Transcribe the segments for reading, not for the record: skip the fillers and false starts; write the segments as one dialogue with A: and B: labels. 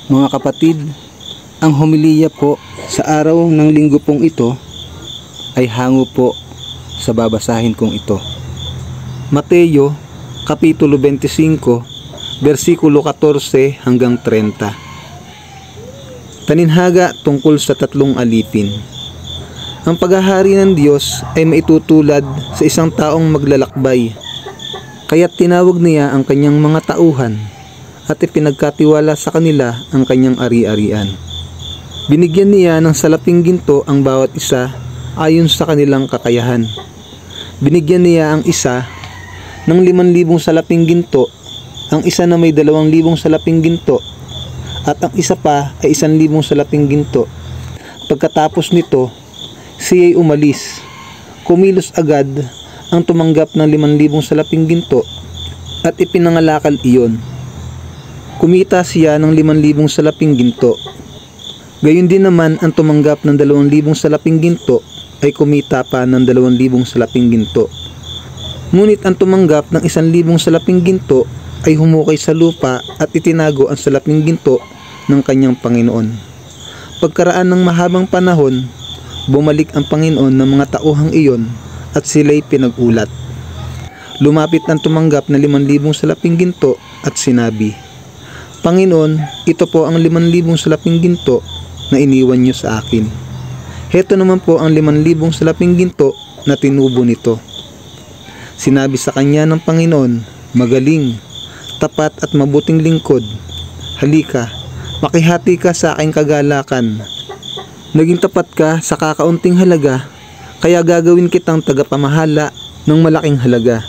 A: Mga kapatid, ang homilya po sa araw ng linggo pong ito ay hango po sa babasahin kong ito. Mateo, Kapitulo 25, versikulo 14 hanggang 30. Taninhaga tungkol sa tatlong alipin. Ang paghahari ng Diyos ay maitutulad sa isang taong maglalakbay, kaya't tinawag niya ang kanyang mga tauhan at ipinagkatiwala sa kanila ang kanyang ari-arian. Binigyan niya ng salaping ginto ang bawat isa ayon sa kanilang kakayahan. Binigyan niya ang isa ng 5,000 salaping ginto, ang isa na may 2,000 salaping ginto, at ang isa pa ay 1,000 salaping ginto. Pagkatapos nito, siya'y umalis. Kumilos agad ang tumanggap ng 5,000 salaping ginto at ipinangalakal iyon. Kumita siya ng 5,000 salaping ginto. Gayon din naman ang tumanggap ng 2,000 salaping ginto ay kumita pa ng 2,000 salaping ginto. Ngunit ang tumanggap ng 1,000 salaping ginto ay humukay sa lupa at itinago ang salaping ginto ng kanyang Panginoon. Pagkaraan ng mahabang panahon, bumalik ang Panginoon ng mga tauhang iyon at sila'y pinag-ulat. Lumapit ang tumanggap ng 5,000 salaping ginto at sinabi, "Panginoon, ito po ang 5,000 salaping ginto na iniwan niyo sa akin. Heto naman po ang 5,000 salaping ginto na tinubo nito." Sinabi sa kanya ng Panginoon, "Magaling, tapat at mabuting lingkod. Halika, makihati ka sa aking kagalakan. Naging tapat ka sa kakaunting halaga, kaya gagawin kitang tagapamahala ng malaking halaga."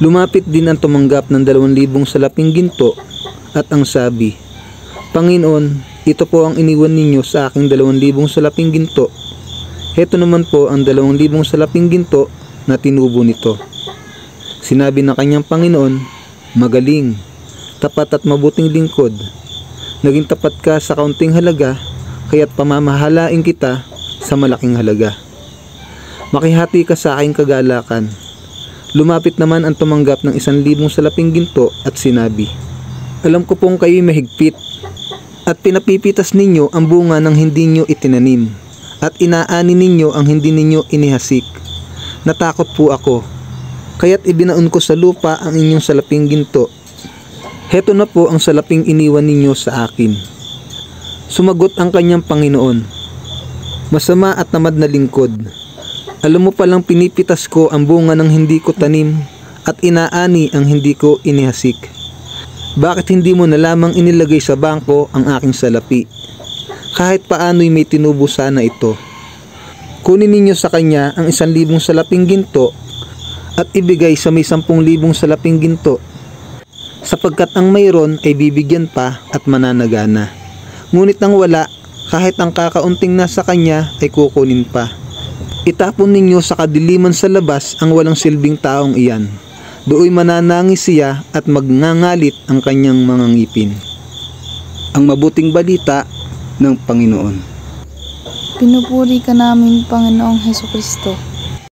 A: Lumapit din ang tumanggap ng 2,000 salaping ginto at ang sabi, "Panginoon, ito po ang iniwan ninyo sa aking 2,000 salaping ginto. Heto naman po ang 2,000 salaping ginto na tinubo nito." Sinabi ng kanyang Panginoon, "Magaling, tapat at mabuting lingkod. Naging tapat ka sa kaunting halaga, kaya't pamamahalain kita sa malaking halaga. Makihati ka sa aking kagalakan." Lumapit naman ang tumanggap ng 1,000 salaping ginto at sinabi, "Alam ko pong kayo'y mahigpit at pinapipitas ninyo ang bunga ng hindi nyo itinanim at inaani ninyo ang hindi ninyo inihasik. Natakot po ako, kaya't ibinaon ko sa lupa ang inyong salaping ginto. Heto na po ang salaping iniwan ninyo sa akin." Sumagot ang kanyang Panginoon, "Masama at tamad na lingkod. Alam mo palang pinipitas ko ang bunga ng hindi ko tanim at inaani ang hindi ko inihasik. Bakit hindi mo na lamang inilagay sa bangko ang aking salapi? Kahit paano'y may tinubo sana ito. Kunin ninyo sa kanya ang 1,000 salaping ginto at ibigay sa may 10,000 salaping ginto, sapagkat ang mayroon ay bibigyan pa at mananagana. Ngunit ang wala, kahit ang kakaunting nasa kanya ay kukunin pa. Itapon ninyo sa kadiliman sa labas ang walang silbing taong iyan. Dooy mananangis siya at magngangalit ang kanyang mga ngipin." Ang mabuting balita ng Panginoon.
B: Pinupuri ka namin, Panginoong Hesukristo.